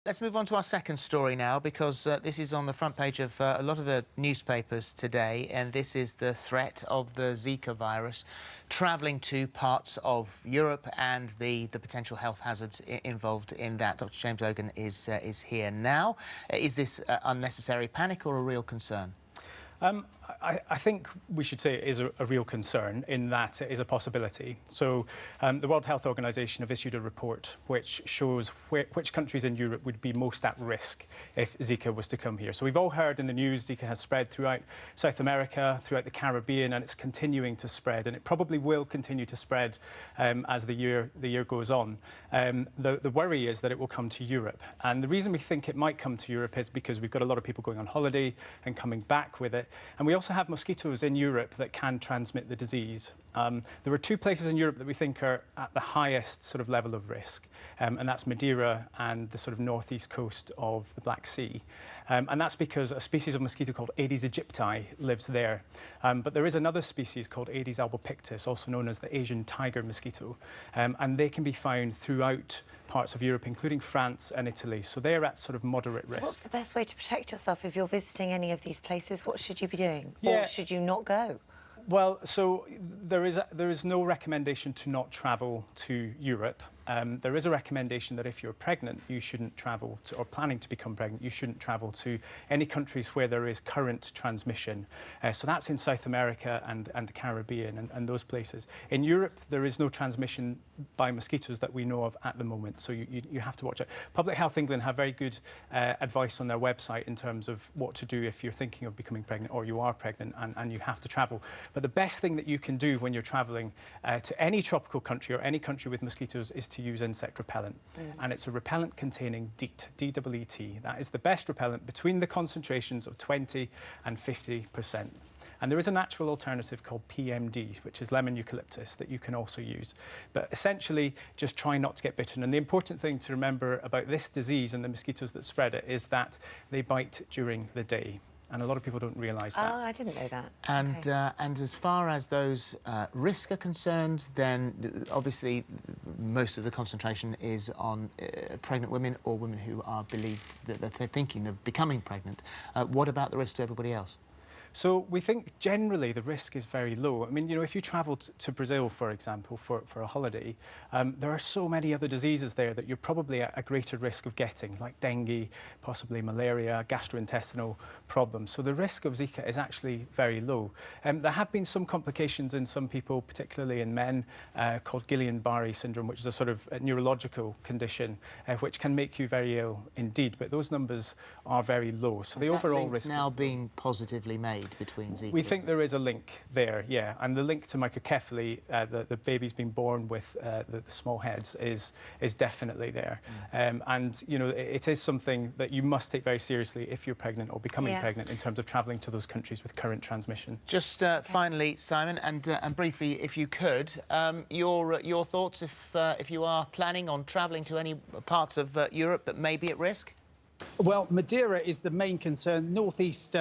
Let's move on to our second story now, because this is on the front page of a lot of the newspapers today, and this is the threat of the Zika virus travelling to parts of Europe and the potential health hazards involved in that. Dr. James Logan is here now. Is this unnecessary panic or a real concern? I think we should say it is a real concern, in that it is a possibility. So the World Health Organization have issued a report which shows which countries in Europe would be most at risk if Zika was to come here. So we've all heard in the news Zika has spread throughout South America, throughout the Caribbean, and it's continuing to spread, and it probably will continue to spread as the year goes on. The worry is that it will come to Europe, and the reason we think it might come to Europe is because we've got a lot of people going on holiday and coming back with it, and we also have mosquitoes in Europe that can transmit the disease. There are two places in Europe that we think are at the highest sort of level of risk, and that's Madeira and the sort of northeast coast of the Black Sea. And that's because a species of mosquito called Aedes aegypti lives there. But there is another species called Aedes albopictus, also known as the Asian tiger mosquito, and they can be found throughout parts of Europe, including France and Italy. So they're at sort of moderate risk. So what's the best way to protect yourself if you're visiting any of these places? What should you be doing? Yeah. Or should you not go? Well, so there is no recommendation to not travel to Europe. There is a recommendation that if you're pregnant, you shouldn't travel to, or planning to become pregnant, you shouldn't travel to any countries where there is current transmission. So that's in South America and the Caribbean and those places. In Europe, there is no transmission by mosquitoes that we know of at the moment, so you have to watch it. Public Health England have very good advice on their website in terms of what to do if you're thinking of becoming pregnant or you are pregnant and you have to travel. But the best thing that you can do when you're travelling to any tropical country or any country with mosquitoes is to use insect repellent. And it's a repellent containing DEET, D-E-E-T. That is the best repellent between the concentrations of 20 and 50%. And there is a natural alternative called PMD, which is lemon eucalyptus, that you can also use. But essentially, just try not to get bitten. And the important thing to remember about this disease and the mosquitoes that spread it is that they bite during the day. And a lot of people don't realise that. Oh, I didn't know that. And, okay. And as far as those risks are concerned, then obviously most of the concentration is on pregnant women or women who are believed that they're thinking of becoming pregnant. What about the risk to everybody else? So we think generally the risk is very low. I mean, you know, if you travel to Brazil, for example, for a holiday, there are so many other diseases there that you're probably at a greater risk of getting, like dengue, possibly malaria, gastrointestinal problems. So the risk of Zika is actually very low. There have been some complications in some people, particularly in men, called Guillain-Barré syndrome, which is a sort of a neurological condition which can make you very ill indeed. But those numbers are very low. So the overall risk is now being positively made between Zika? We think there is a link there, yeah, and the link to microcephaly, the babies being born with the small heads, is definitely there. And you know, it is something that you must take very seriously if you're pregnant or becoming pregnant, in terms of travelling to those countries with current transmission. Just finally, Simon, and briefly, if you could, your thoughts if you are planning on travelling to any parts of Europe that may be at risk? Well, Madeira is the main concern. Northeast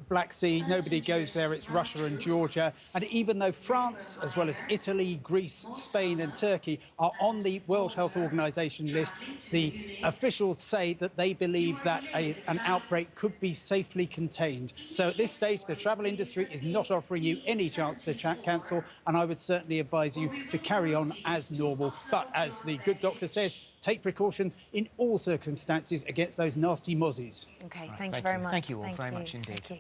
Black Sea, nobody goes there, it's Russia and Georgia. And even though France, as well as Italy, Greece, Spain and Turkey are on the World Health Organization list, the officials say that they believe that an outbreak could be safely contained. So at this stage, the travel industry is not offering you any chance to cancel, and I would certainly advise you to carry on as normal. But as the good doctor says, take precautions in all circumstances against those nasty mozzies. OK, thank you very much. Thank you all very much indeed. Thank you.